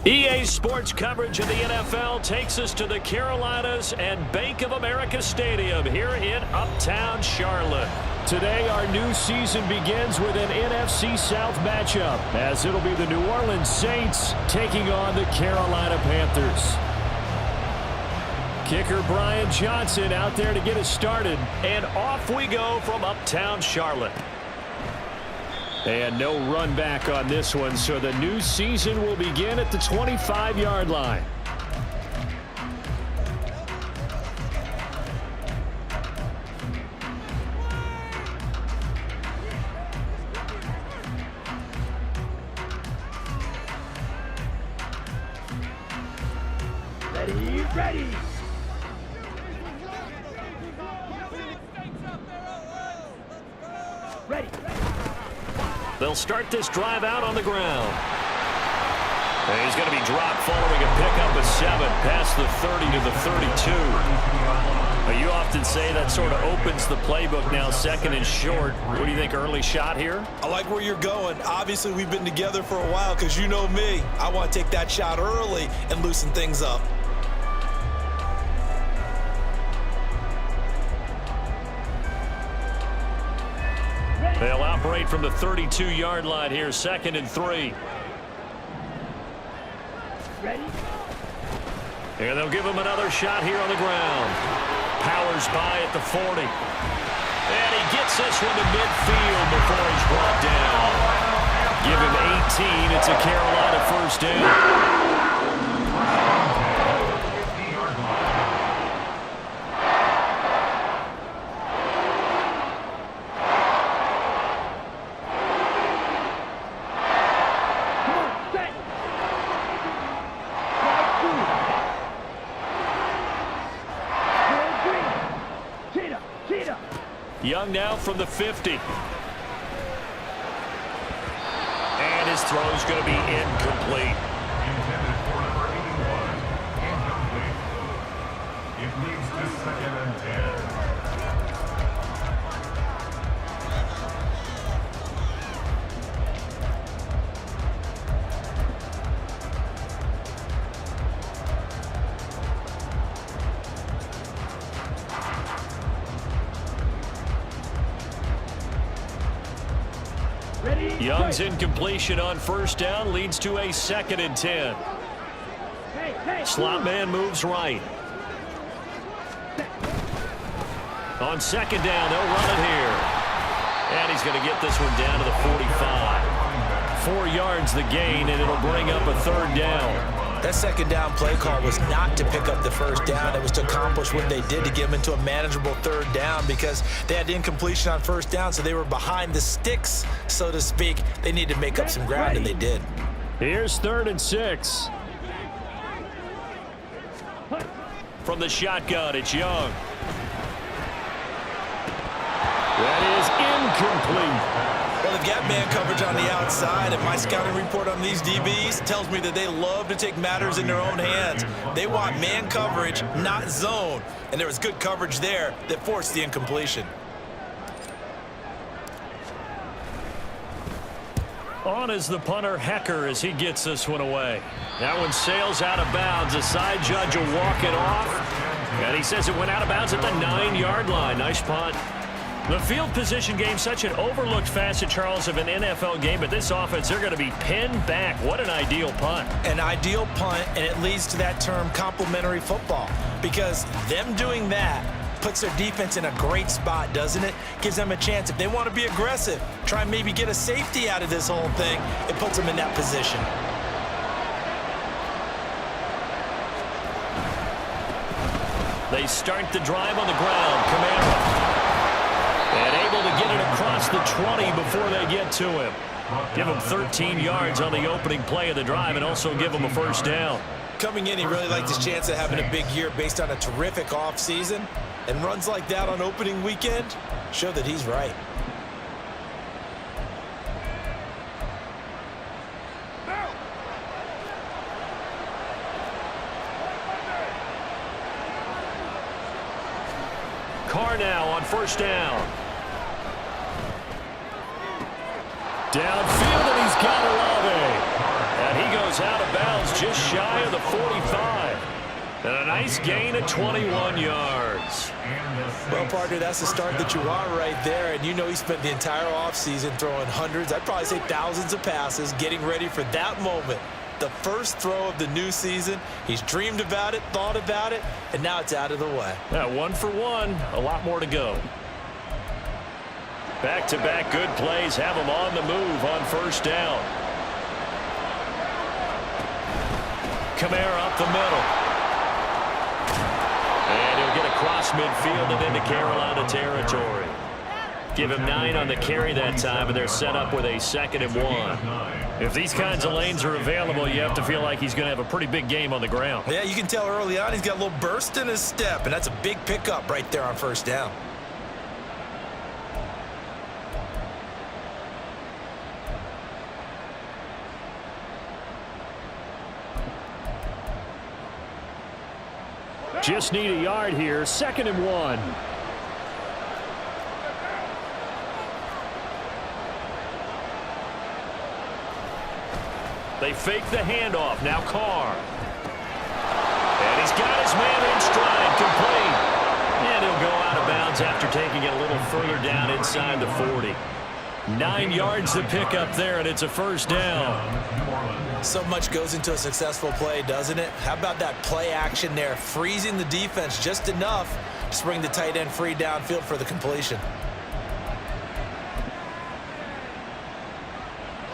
EA Sports coverage of the NFL takes us to the Carolinas and Bank of America Stadium here in Uptown Charlotte. Today, our new season begins with an NFC South matchup, as it'll be the New Orleans Saints taking on the Carolina Panthers. Kicker Brian Johnson out there to get us started, and off we go from Uptown Charlotte. And no run back on this one, so the new season will begin at the 25-yard line. Ready. Ready. They'll start this drive out on the ground. And he's going to be dropped following a pickup of 7 past the 30 to the 32. You often say that sort of opens the playbook now, second and short. What do you think, early shot here? I like where you're going. Obviously, we've been together for a while because you know me. I want to take that shot early and loosen things up. They'll operate from the 32-yard line here, 2nd and 3. Ready? And they'll give him another shot here on the ground. Powers by at the 40. And he gets this one to midfield before he's brought down. Give him 18. It's a Carolina first down. Young now from the 50. And his throw's going to be incomplete. Intended for number 81. Incomplete. It leads to 2nd and 10. Young's incompletion on first down leads to a 2nd and 10. Slot man moves right. On 2nd down, they'll run it here. And he's going to get this one down to the 45. 4 yards the gain, and it'll bring up a 3rd down. That 2nd down play call was not to pick up the first down. It was to accomplish what they did to get them into a manageable 3rd down because they had incompletion on first down, so they were behind the sticks, so to speak. They needed to make up some ground, and they did. Here's 3rd and 6. From the shotgun, it's Young. That is incomplete. Well, they've got man coverage on the outside, and my scouting report on these DBs tells me that they love to take matters in their own hands. They want man coverage, not zone, and there was good coverage there that forced the incompletion. On is the punter, Hecker, as he gets this one away. That one sails out of bounds. The side judge will walk it off, and he says it went out of bounds at the 9-yard line. Nice punt. The field position game, such an overlooked facet, Charles, of an NFL game, but this offense, they're going to be pinned back. What an ideal punt. An ideal punt, and it leads to that term complementary football, because them doing that puts their defense in a great spot, doesn't it? Gives them a chance. If they want to be aggressive, try and maybe get a safety out of this whole thing, it puts them in that position. They start the drive on the ground. Kamara. And able to get it across the 20 before they get to him. Give him 13 yards on the opening play of the drive and also give him a first down. Coming in, he really liked his chance of having a big year based on a terrific offseason. And runs like that on opening weekend show that he's right. Carr now on first down. Downfield, and he's got Olave. And he goes out of bounds just shy of the 45. And a nice gain of 21 yards. Well, partner, that's the start that you want right there. And you know he spent the entire offseason throwing hundreds, I'd probably say thousands of passes, getting ready for that moment. The first throw of the new season. He's dreamed about it, thought about it, and now it's out of the way. Yeah, 1 for 1. A lot more to go. Back-to-back good plays have him on the move on first down. Kamara up the middle. And he'll get across midfield and into Carolina territory. Give him 9 on the carry that time, and they're set up with a 2nd and 1. If these kinds of lanes are available, you have to feel like he's going to have a pretty big game on the ground. Yeah, you can tell early on he's got a little burst in his step, and that's a big pickup right there on first down. Just need a yard here. 2nd and 1. They fake the handoff. Now Carr. And he's got his man in stride. Complete. And he'll go out of bounds after taking it a little further down inside the 40. 9 yards to pick up there, and it's a first down. So much goes into a successful play, doesn't it? How about that play action there, freezing the defense just enough to bring the tight end free downfield for the completion.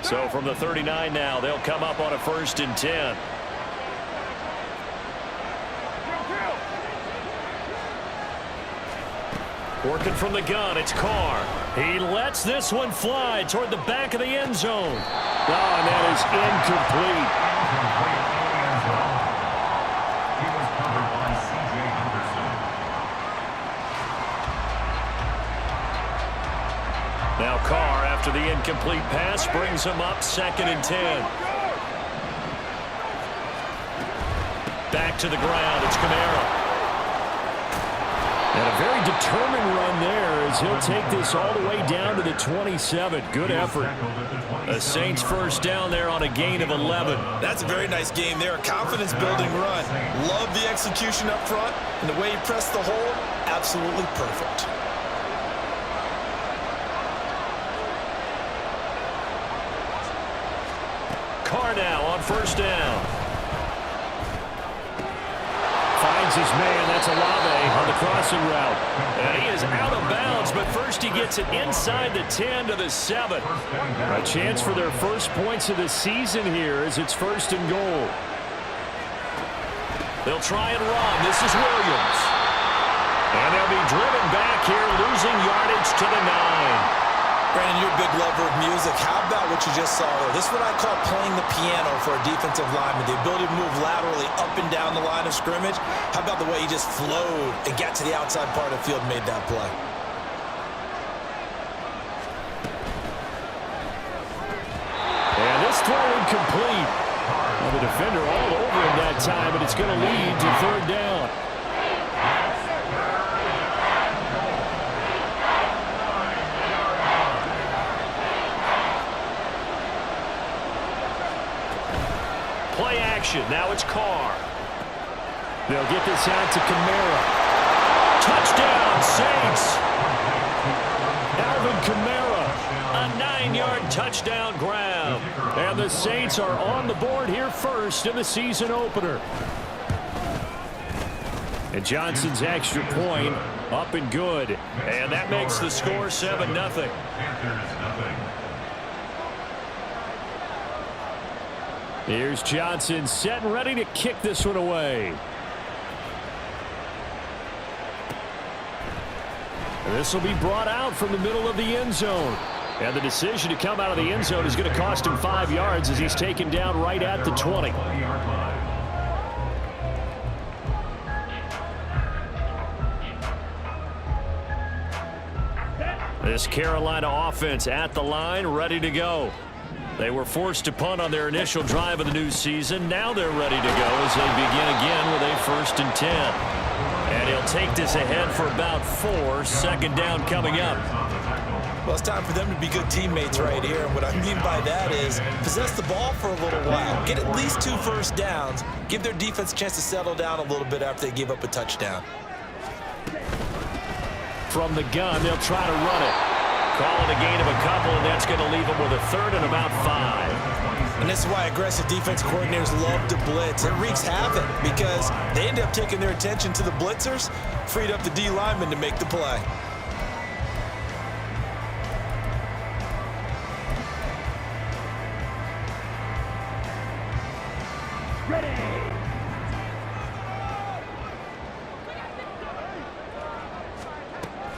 So from the 39 now, they'll come up on a 1st and 10. Working from the gun, it's Carr. He lets this one fly toward the back of the end zone. Oh, and that is incomplete. He was covered by C.J. Henderson. Now Carr, after the incomplete pass, brings him up 2nd and 10. Back to the ground, it's Kamara. And a very determined run there as he'll take this all the way down to the 27. Good effort. A Saints first down there on a gain of 11. That's a very nice game there. A confidence-building run. Love the execution up front, and the way he pressed the hole, absolutely perfect. Carr now on first down. Finds his man. That's Olave on the crossing route. And he is out of bounds, but first he gets it inside the 10 to the 7. A chance for their first points of the season here as it's 1st and goal. They'll try and run. This is Williams. And they'll be driven back here, losing yardage to the 9. Brandon, you're a big lover of music. How about what you just saw there? This is what I call playing the piano for a defensive lineman. The ability to move laterally up and down the line of scrimmage. How about the way he just flowed and got to the outside part of the field and made that play? And this throw incomplete. Well, the defender all over him that time, but it's going to lead to 3rd down. Play action. Now it's Carr. They'll get this out to Kamara. Touchdown, Saints. Alvin Kamara. A 9-yard touchdown grab. And the Saints are on the board here first in the season opener. And Johnson's extra point up and good. And that makes the score 7-0. Here's Johnson set and ready to kick this one away. And this will be brought out from the middle of the end zone. And the decision to come out of the end zone is going to cost him 5 yards as he's taken down right at the 20. This Carolina offense at the line, ready to go. They were forced to punt on their initial drive of the new season. Now they're ready to go as they begin again with a 1st and 10. And he'll take this ahead for about 4. 2nd down coming up. Well, it's time for them to be good teammates right here. And what I mean by that is possess the ball for a little while. Get at least 2 first downs. Give their defense a chance to settle down a little bit after they give up a touchdown. From the gun, they'll try to run it. Call it a gain of a couple, and that's going to leave them with a 3rd and about 5. And this is why aggressive defense coordinators love to blitz. It wreaks havoc because they end up taking their attention to the blitzers, freed up the D lineman to make the play.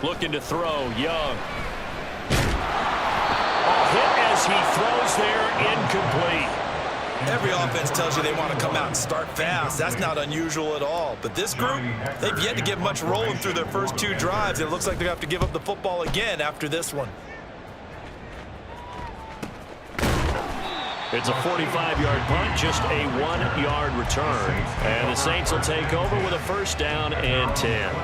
Looking to throw, Young. A hit as he throws there, incomplete. Every offense tells you they want to come out and start fast. That's not unusual at all. But this group, they've yet to get much rolling through their first 2 drives. And it looks like they have to give up the football again after this one. It's a 45-yard punt, just a 1-yard return. And the Saints will take over with a 1st down and 10.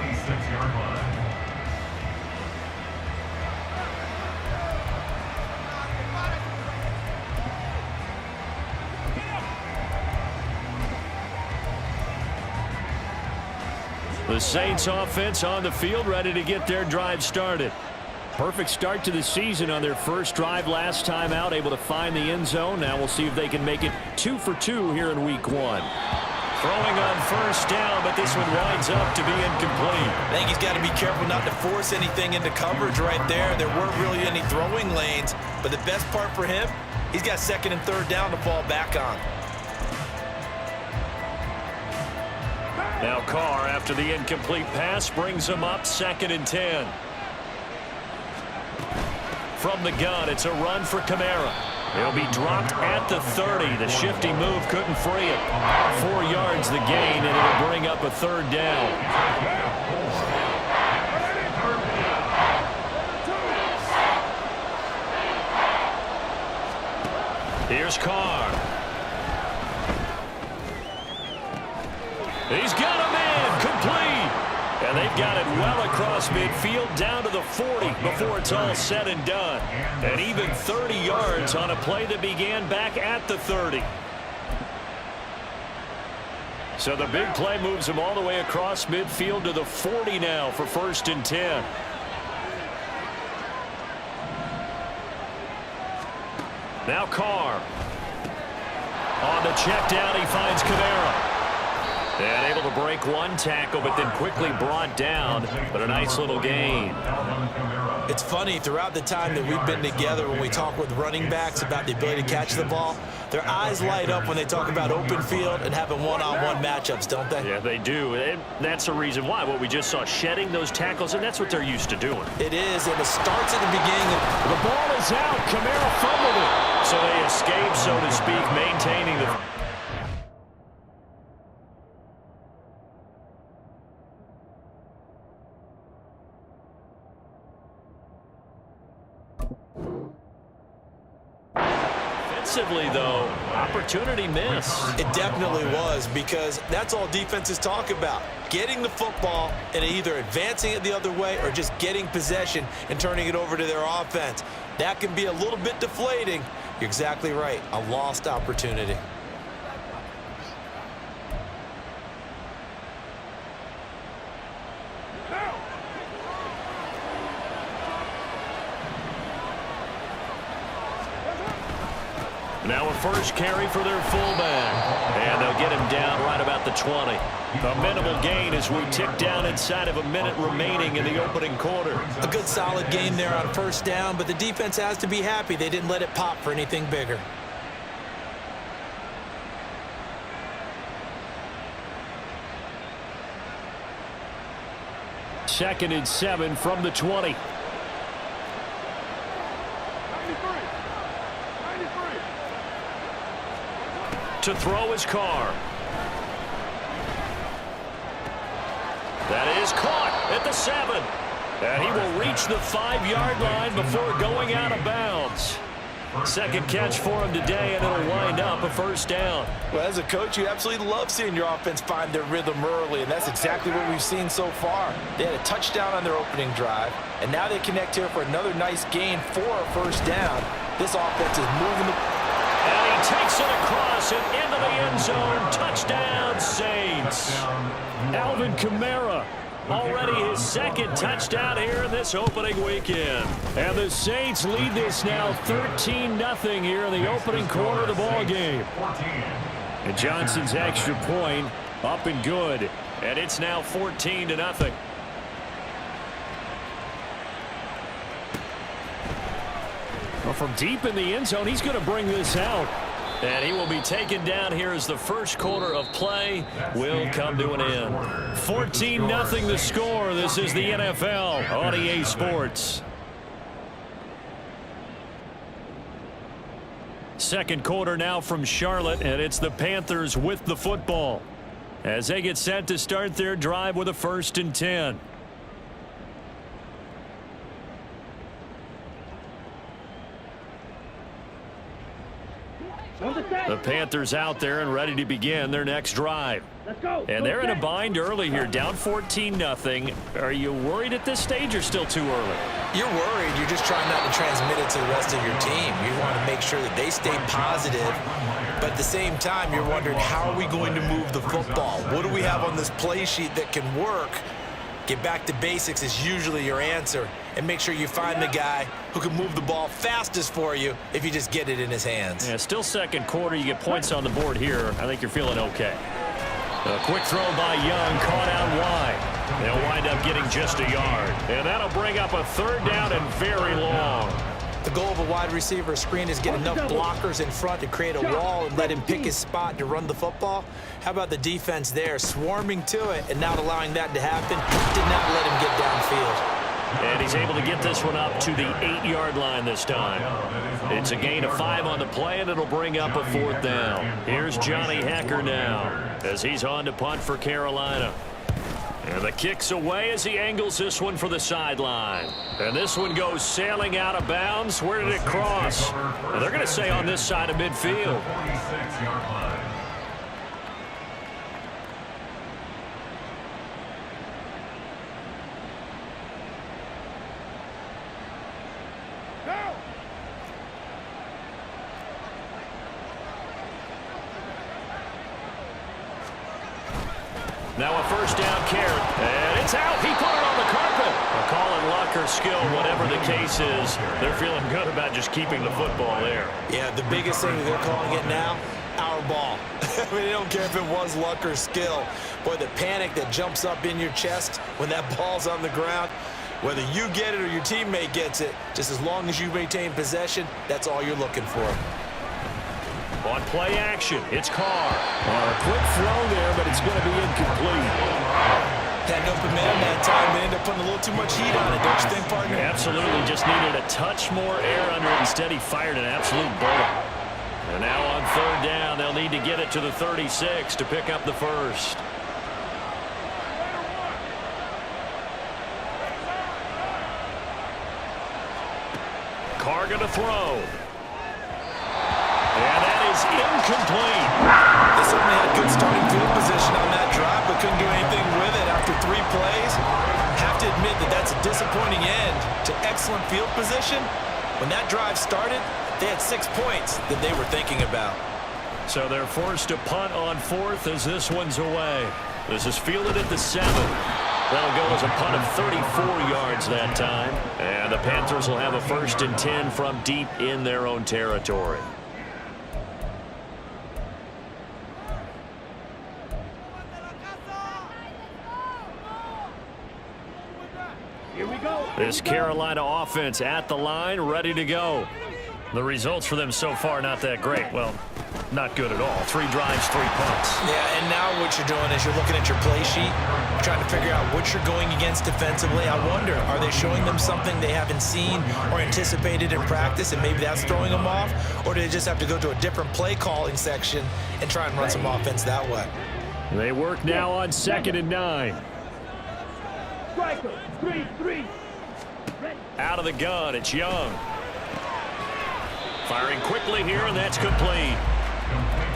The Saints offense on the field, ready to get their drive started. Perfect start to the season on their first drive last time out, able to find the end zone. Now we'll see if they can make it 2 for 2 here in week 1. Throwing on 1st down, but this one winds up to be incomplete. I think he's got to be careful not to force anything into coverage right there. There weren't really any throwing lanes, but the best part for him, he's got 2nd and 3rd down to fall back on. Now Carr, after the incomplete pass, brings him up 2nd and 10. From the gun, it's a run for Kamara. He'll be dropped at the 30. The shifty move couldn't free it. 4 yards the gain, and it'll bring up a 3rd down. Here's Carr. He's got him in, complete. And they've got it well across midfield, down to the 40 before it's all said and done. And even 30 yards on a play that began back at the 30. So the big play moves him all the way across midfield to the 40 now for 1st and 10. Now Carr. On the check down, he finds Kamara. And able to break 1 tackle, but then quickly brought down. But a nice little gain. It's funny, throughout the time that we've been together, when we talk with running backs about the ability to catch the ball, their eyes light up when they talk about open field and having one-on-one matchups, don't they? Yeah, they do. And that's the reason why. What we just saw, shedding those tackles, and that's what they're used to doing. It is, and it starts at the beginning. The ball is out. Kamara fumbled it. So they escape, so to speak, maintaining the... Defensively, though, opportunity miss. It definitely was, because that's all defenses talk about. Getting the football and either advancing it the other way or just getting possession and turning it over to their offense. That can be a little bit deflating. You're exactly right. A lost opportunity. Now a first carry for their fullback. And they'll get him down right about the 20. A minimal gain as we tick down inside of a minute remaining in the opening quarter. A good solid game there on 1st down, but the defense has to be happy they didn't let it pop for anything bigger. Second and 7 from the 20. To throw his Carr. That is caught at the 7. And he will reach the 5-yard line before going out of bounds. Second catch for him today, and it'll wind up a first down. Well, as a coach, you absolutely love seeing your offense find their rhythm early, and that's exactly what we've seen so far. They had a touchdown on their opening drive, and now they connect here for another nice gain for a first down. This offense is moving the... And he takes it across and into the end zone. Touchdown, Saints. Alvin Kamara. Already his second touchdown here in this opening weekend. And the Saints lead this now 13-0 here in the opening quarter of the ball game. And Johnson's extra point up and good. And it's now 14-0. Well, from deep in the end zone, he's going to bring this out. And he will be taken down here as the first quarter of play will come to an end. 14-0 the score. This is the NFL on EA Sports. Second quarter now from Charlotte, and it's the Panthers with the football as they get set to start their drive with a 1st and 10. The Panthers out there and ready to begin their next drive. Let's go. And they're in a bind early here, down 14-0. Are you worried at this stage or still too early? You're worried. You're just trying not to transmit it to the rest of your team. You want to make sure that they stay positive. But at the same time, you're wondering, how are we going to move the football? What do we have on this play sheet that can work? Get back to basics is usually your answer. And make sure you find the guy who can move the ball fastest for you if you just get it in his hands. Yeah, still second quarter. You get points on the board here. I think you're feeling okay. A quick throw by Young, caught out wide. They'll wind up getting just a yard. And that'll bring up a 3rd down and very long. The goal of a wide receiver screen is get enough blockers in front to create a wall and let him pick his spot to run the football. How about the defense there, swarming to it and not allowing that to happen? Did not let him get downfield. And he's able to get this one up to the 8-yard line this time. It's a gain of 5 on the play, and it'll bring up a 4th down. Here's Johnny Hekker now as he's on to punt for Carolina. And the kick's away as he angles this one for the sideline. And this one goes sailing out of bounds. Where did it cross? Well, they're going to say on this side of midfield. Now a first down carry, and it's out. He put it on the carpet. A call in luck or skill, whatever the case is, they're feeling good about just keeping the football there. Yeah, the biggest thing that they're calling it now, our ball. I mean, they don't care if it was luck or skill. Boy, the panic that jumps up in your chest when that ball's on the ground, whether you get it or your teammate gets it, just as long as you maintain possession, that's all you're looking for. On play action, it's Carr. A quick throw there, but it's going to be incomplete. Had no momentum that time. They ended up putting a little too much heat on it, don't you think, partner? Absolutely, just needed a touch more air under it. Instead, he fired an absolute bullet. And now on 3rd down, they'll need to get it to the 36 to pick up the first. Carr going to throw. And that is incomplete. They certainly had good starting field position on that drive, but couldn't do anything with it after 3 plays. Have to admit that that's a disappointing end to excellent field position. When that drive started, they had 6 points that they were thinking about. So they're forced to punt on 4th as this one's away. This is fielded at the 7. That'll go as a punt of 34 yards that time. And the Panthers will have a 1st and 10 from deep in their own territory. This Carolina offense at the line, ready to go. The results for them so far not that great. Well, not good at all. 3 drives, 3 punts. Yeah, and now what you're doing is you're looking at your play sheet, trying to figure out what you're going against defensively. I wonder, are they showing them something they haven't seen or anticipated in practice, and maybe that's throwing them off? Or do they just have to go to a different play calling section and try and run some offense that way? They work now on 2nd and 9. Striker, 3-3. Out of the gun, it's Young. Firing quickly here, and that's complete.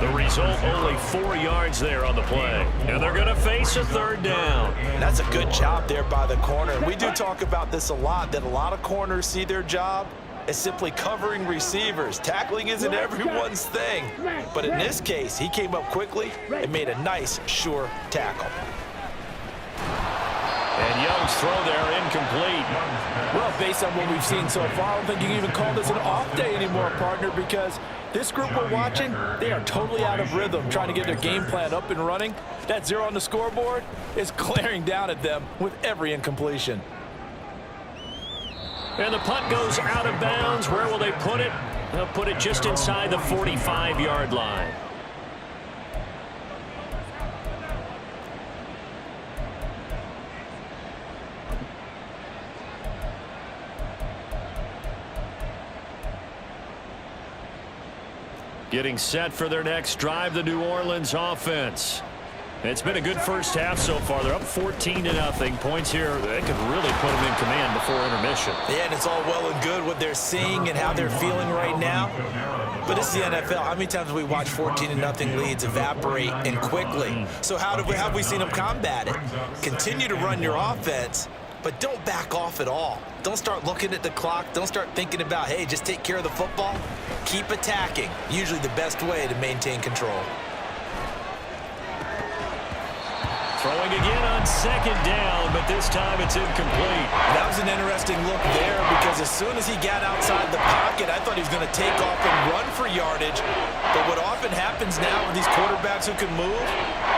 The result, only 4 yards there on the play. And they're going to face a third down. That's a good job there by the corner. We do talk about this a lot, that a lot of corners see their job as simply covering receivers. Tackling isn't everyone's thing. But in this case, he came up quickly and made a nice, sure tackle. And Young's throw there incomplete. Well, based on what we've seen so far, I don't think you can even call this an off day anymore, partner, because this group we're watching, they are totally out of rhythm, trying to get their game plan up and running. That 0 on the scoreboard is glaring down at them with every incompletion. And the punt goes out of bounds. Where will they put it? They'll put it just inside the 45-yard line. Getting set for their next drive, the New Orleans offense. It's been a good first half so far. They're up 14-0. Points here, they could really put them in command before intermission. Yeah, and it's all well and good what they're seeing and how they're feeling right now. But it's the NFL. How many times have we watched 14-0 leads evaporate and quickly? So how have we seen them combat it? Continue to run your offense, but don't back off at all. Don't start looking at the clock. Don't start thinking about, hey, just take care of the football. Keep attacking. Usually the best way to maintain control. Throwing again on second down, but this time it's incomplete. That was an interesting look there because as soon as he got outside the pocket, I thought he was going to take off and run for yardage. But what often happens now with these quarterbacks who can move,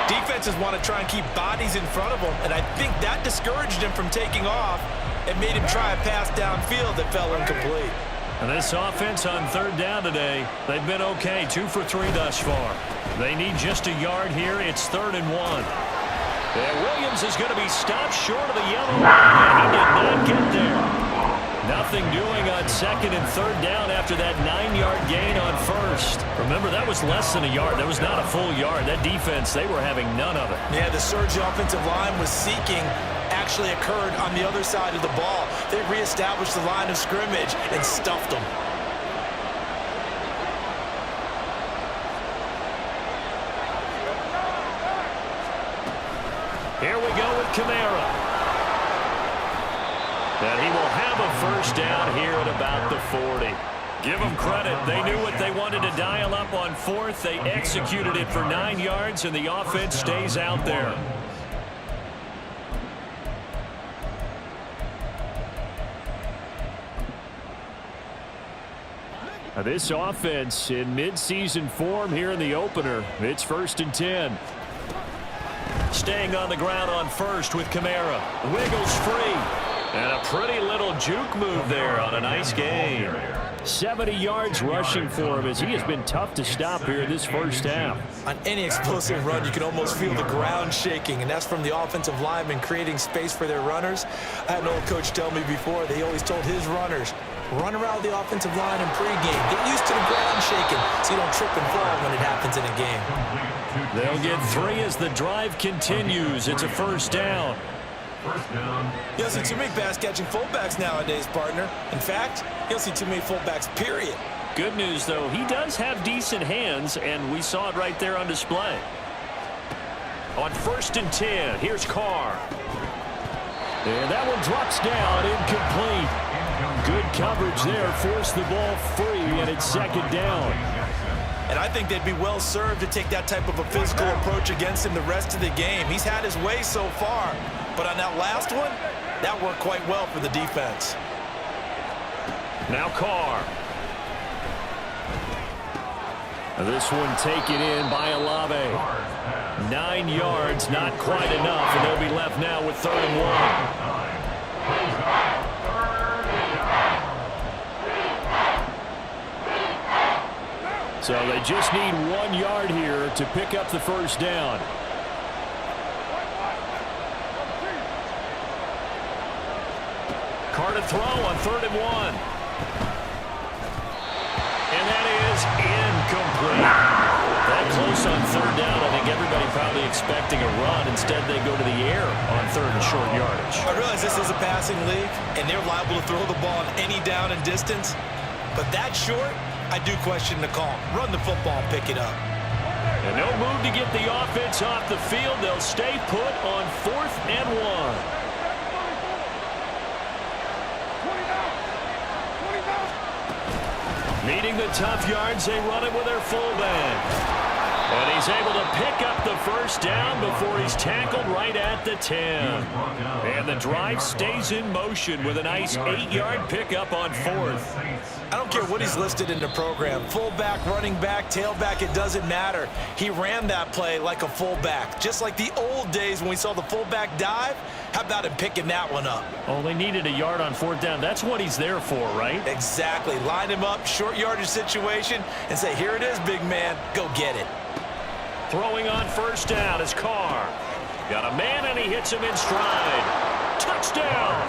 defenses want to try and keep bodies in front of them, and I think that discouraged him from taking off and made him try a pass downfield that fell incomplete. And this offense on third down today, they've been okay, 2 for 3 thus far. They need just a yard here. It's 3rd and 1. And Williams is going to be stopped short of the yellow line. He did not get there. Nothing doing on second and third down after that 9-yard gain on first. Remember, that was less than a yard. That was not a full yard. That defense, they were having none of it. Yeah, the surge the offensive line was seeking actually occurred on the other side of the ball. They reestablished the line of scrimmage and stuffed them. Here we go with Kamara. And he will have a first down here at about the 40. Give them credit. They knew what they wanted to dial up on fourth. They executed it for 9 yards, and the offense stays out there. This offense in midseason form here in the opener. It's 1st and 10. Staying on the ground on first with Kamara. Wiggles free. And a pretty little juke move there on a nice game. 70 yards rushing for him as he has been tough to stop here in this first half. On any explosive run, you can almost feel the ground shaking, and that's from the offensive linemen creating space for their runners. I had an old coach tell me before, they always told his runners, run around the offensive line in pregame. Get used to the ground shaking so you don't trip and fall when it happens in a game. They'll get 3 as the drive continues. It's a first down. You don't see too many pass-catching fullbacks nowadays, partner. In fact, you don't see too many fullbacks, period. Good news, though, he does have decent hands, and we saw it right there on display. On 1st and 10, here's Carr. And that one drops down, incomplete. Good coverage there, forced the ball free, and it's 2nd down. And I think they'd be well served to take that type of a physical approach against him the rest of the game. He's had his way so far, but on that last one, that worked quite well for the defense. Now Carr. This one taken in by Olave. 9 yards, not quite enough, and they'll be left now with 3rd and 1. So they just need 1 yard here to pick up the first down. Carr to throw on 3rd and 1. And that is incomplete. That close on 3rd down. I think everybody probably expecting a run. Instead, they go to the air on 3rd and short yardage. I realize this is a passing league, and they're liable to throw the ball on any down and distance. But that short, I do question the call. Run the football, pick it up. And no move to get the offense off the field. They'll stay put on 4th and 1. Needing the tough yards, they run it with their fullback. And he's able to pick up the first down before he's tackled right at the 10. And the drive stays in motion with a nice 8-yard pickup on 4th. I don't care what he's listed in the program. Fullback, running back, tailback, it doesn't matter. He ran that play like a fullback, just like the old days when we saw the fullback dive. How about him picking that one up? Oh, they needed a yard on 4th down. That's what he's there for, right? Exactly. Line him up, short yardage situation, and say, here it is, big man. Go get it. Throwing on 1st down is Carr. Got a man, and he hits him in stride. Touchdown!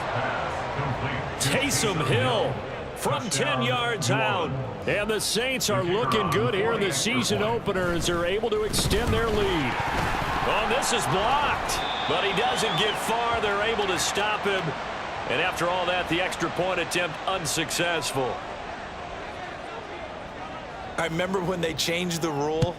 Taysom Hill from 10 yards out. And the Saints are looking good here in the season opener as they're able to extend their lead. Oh, this is blocked, but he doesn't get far. They're able to stop him. And after all that, the extra point attempt unsuccessful. I remember when they changed the rule,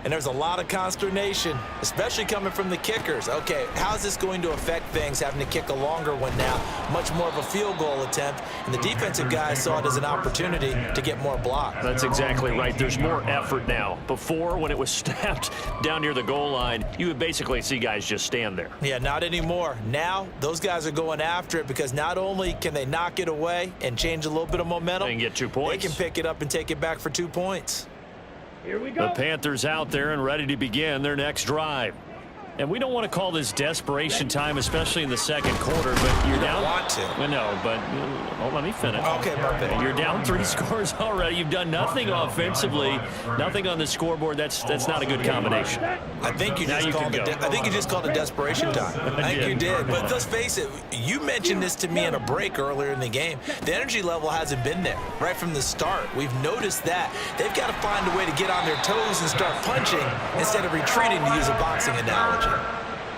and there was a lot of consternation, especially coming from the kickers. Okay, how's this going to affect things, having to kick a longer one now? Much more of a field goal attempt, and the defensive guys saw it as an opportunity to get more blocks. That's exactly right. There's more effort now. Before, when it was snapped down near the goal line, you would basically see guys just stand there. Yeah, not anymore. Now, those guys are going after it because not only can they knock it away and change a little bit of momentum, They can get 2 points. They can pick it up and take it back for 2 points. Here we go. The Panthers out there and ready to begin their next drive. And we don't want to call this desperation time, especially in the second quarter, but you're down. Want to. Well, no, but let me finish. Okay, my bad. You're down 3 scores already. You've done nothing offensively, nothing on the scoreboard. That's not a good combination. I think you just called it desperation time. I think you did. But let's face it, you mentioned this to me in a break earlier in the game. The energy level hasn't been there right from the start. We've noticed that. They've got to find a way to get on their toes and start punching instead of retreating, to use a boxing analogy.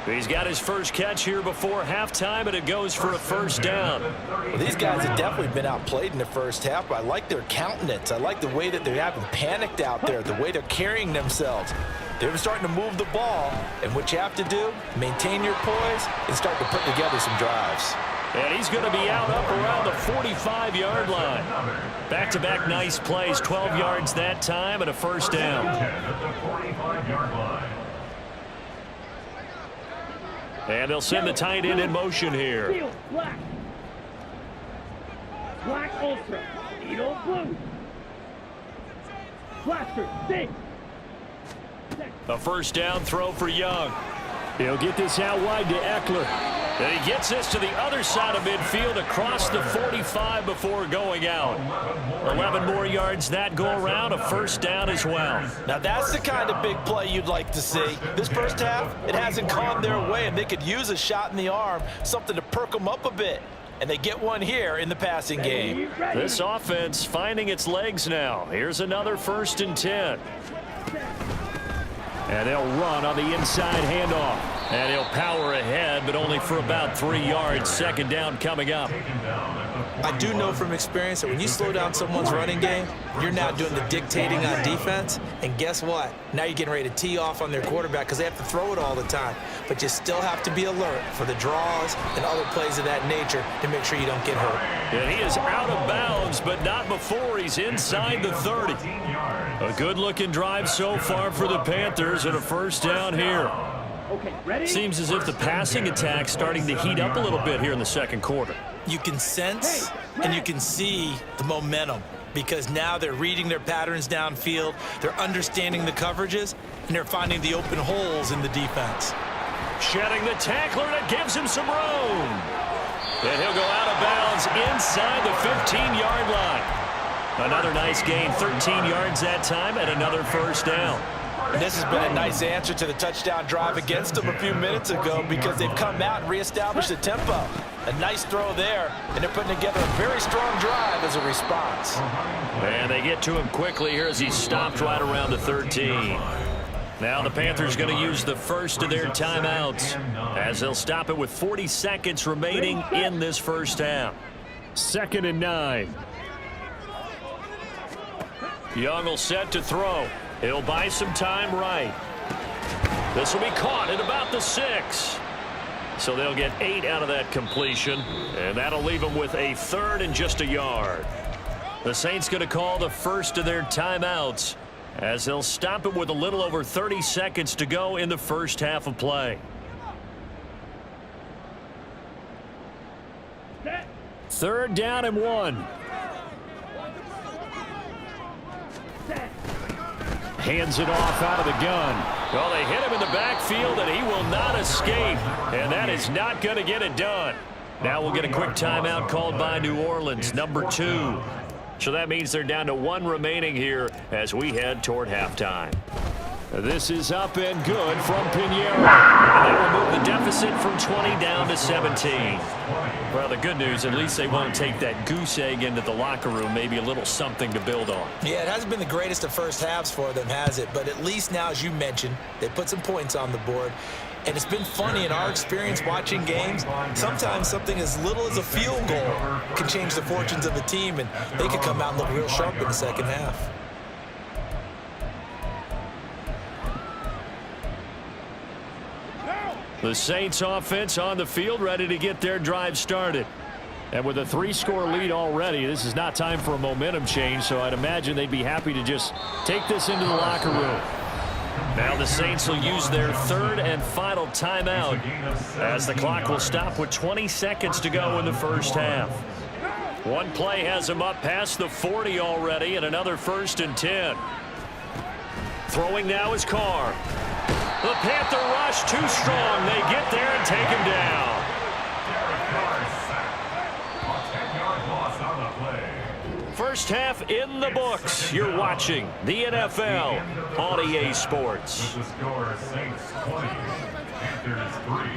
He's got his first catch here before halftime, and it goes for a 1st down. Well, these guys have definitely been outplayed in the first half, but I like their countenance. I like the way that they haven't panicked out there, the way they're carrying themselves. They're starting to move the ball, and what you have to do, maintain your poise and start to put together some drives. And he's going to be out up around the 45-yard line. Back-to-back nice plays, 12 yards that time, and a 1st down. And they'll send the tight end in motion here. Black. Black Ultra. Needle blue. Blaster. Six. A 1st down throw for Young. He'll get this out wide to Eckler. And he gets this to the other side of midfield across the 45 before going out. 11 more yards that go around, a 1st down as well. Now that's the kind of big play you'd like to see. This first half, it hasn't gone their way, and they could use a shot in the arm, something to perk them up a bit. And they get one here in the passing game. This offense finding its legs now. Here's another 1st and 10. And they'll run on the inside handoff. And he'll power ahead, but only for about 3 yards. 2nd down coming up. I do know from experience that when you slow down someone's running game, you're now doing the dictating on defense. And guess what? Now you're getting ready to tee off on their quarterback because they have to throw it all the time. But you still have to be alert for the draws and other plays of that nature to make sure you don't get hurt. And he is out of bounds, but not before he's inside the 30. A good-looking drive so far for the Panthers and a 1st down here. Okay, ready? Seems as if the passing attack's starting to heat up a little bit here in the second quarter. You can sense and you can see the momentum because now they're reading their patterns downfield, they're understanding the coverages, and they're finding the open holes in the defense. Shedding the tackler, that gives him some room. And he'll go out of bounds inside the 15-yard line. Another nice gain, 13 yards that time, and another 1st down. And this has been a nice answer to the touchdown drive against them a few minutes ago because they've come out and reestablished the tempo. A nice throw there, and they're putting together a very strong drive as a response. And they get to him quickly here as he's stopped right around the 13. Now the Panthers going to use the first of their timeouts as they'll stop it with 40 seconds remaining in this first half. 2nd and 9. Young will set to throw. He'll buy some time right. This will be caught at about the 6. So they'll get 8 out of that completion, and that'll leave them with a 3rd and just a yard. The Saints going to call the first of their timeouts as they'll stop it with a little over 30 seconds to go in the first half of play. Set. 3rd down and 1. Set. Hands it off out of the gun. Well, they hit him in the backfield, and he will not escape. And that is not going to get it done. Now we'll get a quick timeout called by New Orleans, number 2. So that means they're down to 1 remaining here as we head toward halftime. This is up and good from Pinheiro. And that will move the deficit from 20 down to 17. Well, the good news, at least they won't take that goose egg into the locker room. Maybe a little something to build on. Yeah, it hasn't been the greatest of first halves for them, has it? But at least now, as you mentioned, they put some points on the board. And it's been funny in our experience watching games. Sometimes something as little as a field goal can change the fortunes of a team, and they could come out and look real sharp in the second half. The Saints offense on the field, ready to get their drive started. And with a 3-score lead already, this is not time for a momentum change, so I'd imagine they'd be happy to just take this into the locker room. Now the Saints will use their 3rd and final timeout as the clock will stop with 20 seconds to go in the first half. One play has them up past the 40 already, and another 1st and 10. Throwing now is Carr. The Panther rush too strong. They get there and take him down. First half in the books. You're watching the NFL on EA Sports. With the score, Saints 20, Panthers 3.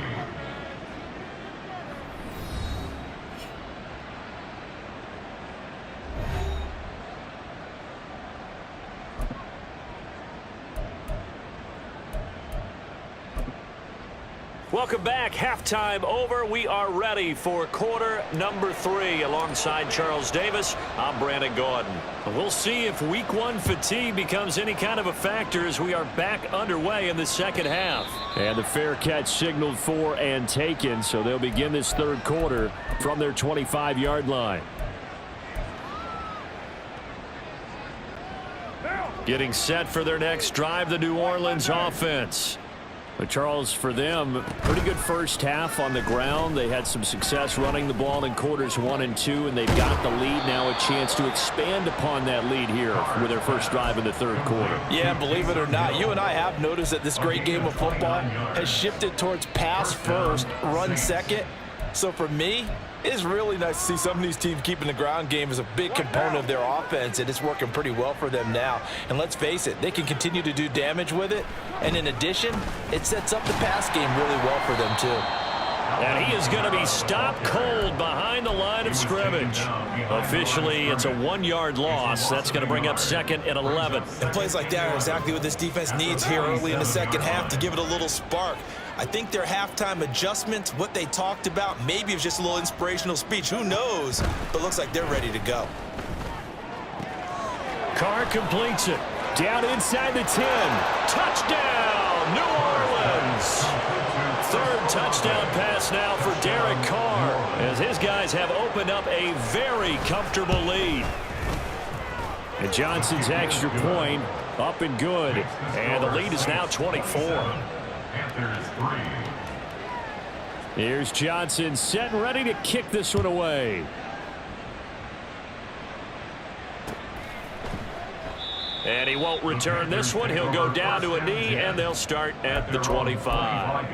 Welcome back. Halftime over. We are ready for quarter number 3. Alongside Charles Davis, I'm Brandon Gordon. We'll see if week 1 fatigue becomes any kind of a factor as we are back underway in the second half. And the fair catch signaled for and taken, so they'll begin this 3rd quarter from their 25-yard line. Getting set for their next drive, the New Orleans offense. But Charles, for them, pretty good first half on the ground. They had some success running the ball in quarters 1 and 2, and they've got the lead now, a chance to expand upon that lead here with their first drive in the 3rd quarter. Yeah, believe it or not, you and I have noticed that this great game of football has shifted towards pass first, run second. So for me, it's really nice to see some of these teams keeping the ground game as a big component of their offense, and it's working pretty well for them now. And let's face it, they can continue to do damage with it. And in addition, it sets up the pass game really well for them too. And he is going to be stopped cold behind the line of scrimmage. Officially, it's a 1-yard loss. That's going to bring up 2nd and 11. And plays like that are exactly what this defense needs here early in the second half to give it a little spark. I think their halftime adjustments, what they talked about, maybe it was just a little inspirational speech. Who knows? But looks like they're ready to go. Carr completes it. Down inside the 10. Touchdown, New Orleans. 3rd touchdown pass now for Derek Carr as his guys have opened up a very comfortable lead. And Johnson's extra point up and good. And the lead is now 24. Here's Johnson set and ready to kick this one away. And he won't return this one. He'll go down to a knee, and they'll start at the 25.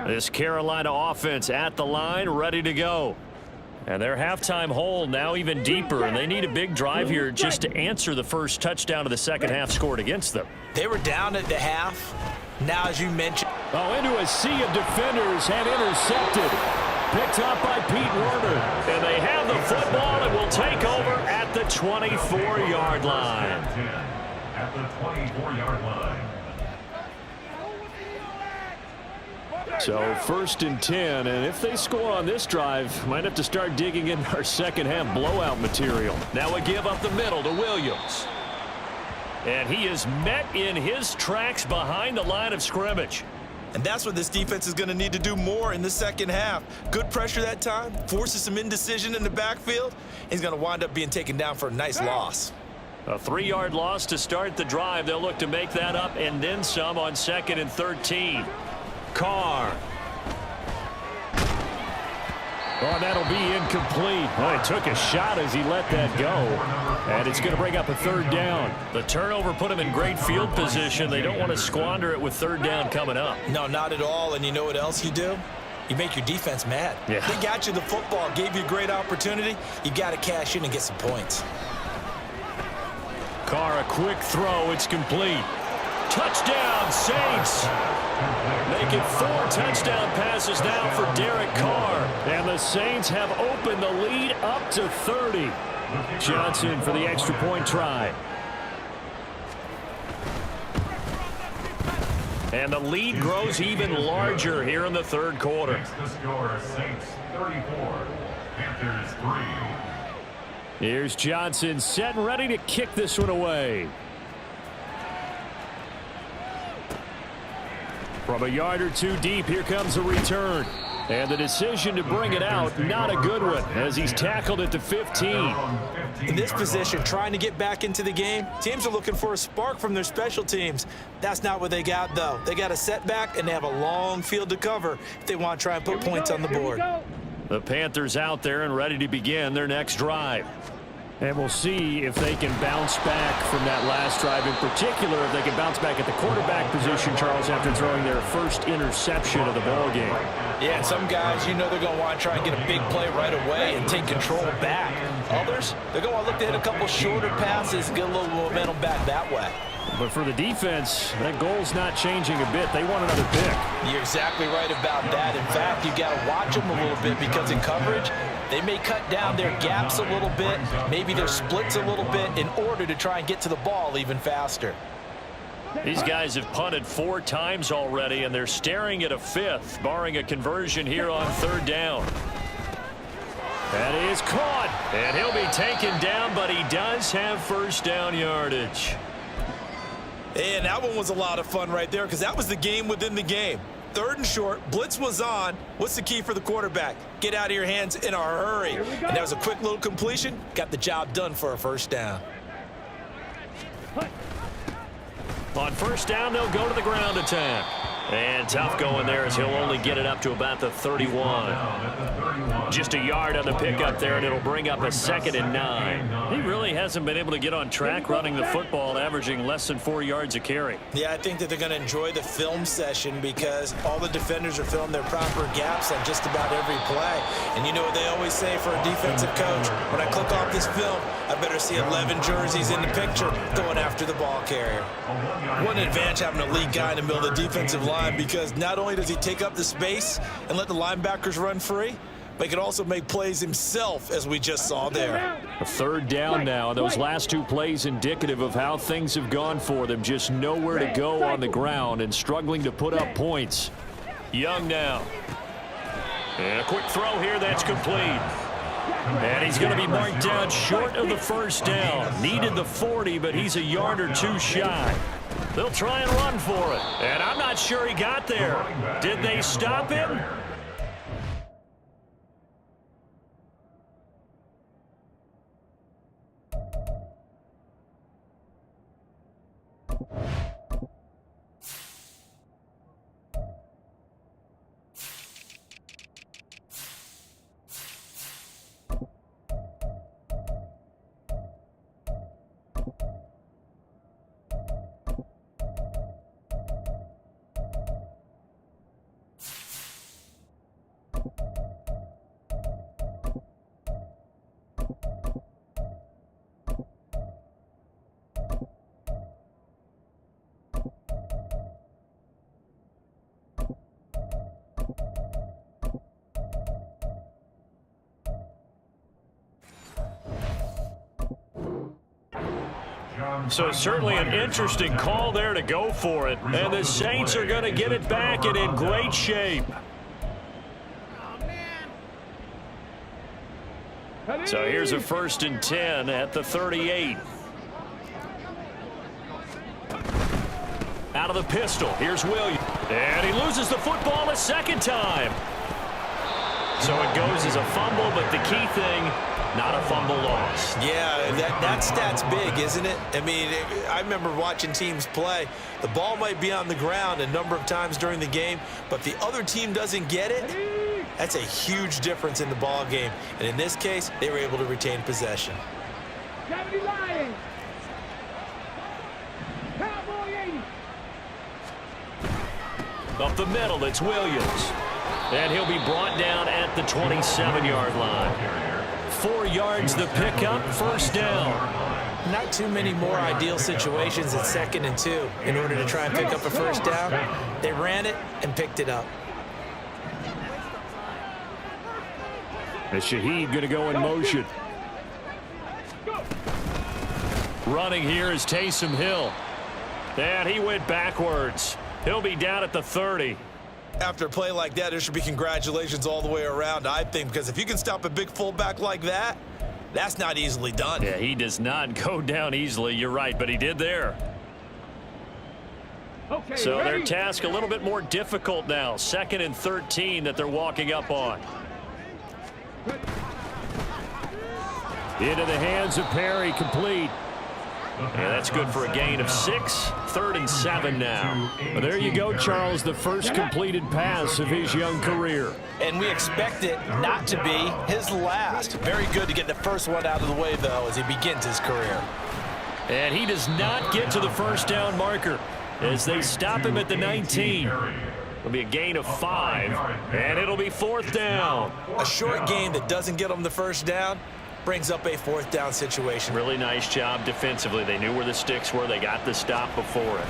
This Carolina offense at the line, ready to go. And their halftime hole now even deeper, and they need a big drive here just to answer the first touchdown of the second half scored against them. They were down at the half. Now, as you mentioned. Oh, into a sea of defenders and intercepted. Picked up by Pete Werner. And they have the football and will take over at the 24-yard line. at the 24-yard line. So 1st and 10, and if they score on this drive, might have to start digging in our second half blowout material. Now a give up the middle to Williams. And he is met in his tracks behind the line of scrimmage. And that's what this defense is going to need to do more in the second half. Good pressure that time, forces some indecision in the backfield. He's going to wind up being taken down for a nice loss. A 3-yard loss to start the drive. They'll look to make that up and then some on 2nd and 13. Carr. Oh, that'll be incomplete. Oh, he took a shot as he let that go. And it's going to bring up a 3rd down. The turnover put him in great field position. They don't want to squander it with 3rd down coming up. No, not at all. And you know what else you do? You make your defense mad. Yeah. They got you the football, gave you a great opportunity. You got to cash in and get some points. Carr, a quick throw. It's complete. Touchdown, Saints. Making 4 touchdown passes now for Derek Carr. And the Saints have opened the lead up to 30. Johnson for the extra point try. And the lead grows even larger here in the 3rd quarter. The score, Saints 34, Panthers 3. Here's Johnson set and ready to kick this one away. From a yard or 2 deep, here comes a return. And the decision to bring it out, not a good one, as he's tackled at the 15. In this position, trying to get back into the game, teams are looking for a spark from their special teams. That's not what they got, though. They got a setback, and they have a long field to cover if they want to try and put points on the board. The Panthers out there and ready to begin their next drive. And we'll see if they can bounce back from that last drive. In particular, if they can bounce back at the quarterback position, Charles, after throwing their first interception of the ball game. Yeah, and some guys, you know they're going to want to try and get a big play right away and take control back. Others, they're going to want to look to hit a couple shorter passes and get a little momentum back that way. But for the defense, that goal's not changing a bit. They want another pick. You're exactly right about that. In fact, you've got to watch them a little bit because in coverage, they may cut down their gaps a little bit, maybe their splits a little bit in order to try and get to the ball even faster. These guys have punted 4 times already, and they're staring at a 5th, barring a conversion here on 3rd down. That is caught, and he'll be taken down, but he does have first down yardage. And that one was a lot of fun right there because that was the game within the game. 3rd and short, blitz was on. What's the key for the quarterback? Get out of your hands in a hurry. And that was a quick little completion. Got the job done for a first down. On first down, they'll go to the ground attack. And tough going there as he'll only get it up to about the 31. Just a yard on the pickup there, and it'll bring up a 2nd and 9. He really hasn't been able to get on track running the football, averaging less than 4 yards a carry. Yeah, I think that they're going to enjoy the film session because all the defenders are filling their proper gaps on just about every play. And you know what they always say for a defensive coach? When I click off this film, I better see 11 jerseys in the picture going after the ball carrier. What an advantage having a lead guy in the middle of the defensive line, because not only does he take up the space and let the linebackers run free, but he can also make plays himself, as we just saw there. A 3rd down now. Those last 2 plays indicative of how things have gone for them. Just nowhere to go on the ground and struggling to put up points. Young now. And a quick throw here. That's complete. And he's going to be marked down short of the first down. Needed the 40, but he's a yard or 2 shy. They'll try and run for it. And I'm not sure he got there. Did they stop him? So certainly an interesting call there to go for it. And the Saints are going to get it back and in great shape. So here's a 1st and 10 at the 38. Out of the pistol. Here's Williams. And he loses the football a second time. So it goes as a fumble, but the key thing, not a fumble loss. Yeah, that stat's big, isn't it? I mean, I remember watching teams play. The ball might be on the ground a number of times during the game, but if the other team doesn't get it, that's a huge difference in the ball game. And in this case, they were able to retain possession. Up the middle, it's Williams. And he'll be brought down at the 27-yard line. 4 yards the pickup, 1st down. Not too many more ideal situations at 2nd and 2 in order to try and pick up a 1st down. They ran it and picked it up. And Shaheed going to go in motion. Running here is Taysom Hill. And he went backwards. He'll be down at the 30. After a play like that, there should be congratulations all the way around, I think, because if you can stop a big fullback like that, that's not easily done. Yeah, he does not go down easily. You're right, but he did there. Okay, so ready? their task a little bit more difficult now. 2nd and 13 that they're walking up on. Into the hands of Perry, complete. Yeah, that's good for a gain of 6. 3rd and 7 now. Well, there you go, Charles, the first completed pass of his young career. And we expect it not to be his last. Very good to get the first one out of the way, though, as he begins his career. And he does not get to the 1st down marker as they stop him at the 19. It'll be a gain of 5, and it'll be 4th down. A short gain that doesn't get him the 1st down brings up a 4th down situation. Really nice job defensively. They knew where the sticks were. They got the stop before it.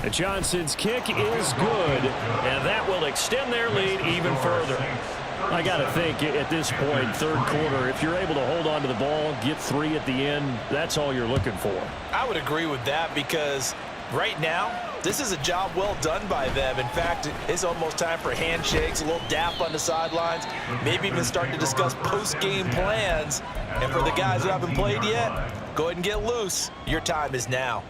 And Johnson's kick is good, and that will extend their lead even further. I got to think at this point, 3rd quarter, if you're able to hold on to the ball, get 3 at the end, that's all you're looking for. I would agree with that because right now, this is a job well done by them. In fact, it's almost time for handshakes, a little dap on the sidelines, maybe even start to discuss post-game plans. And for the guys that haven't played yet, go ahead and get loose. Your time is now.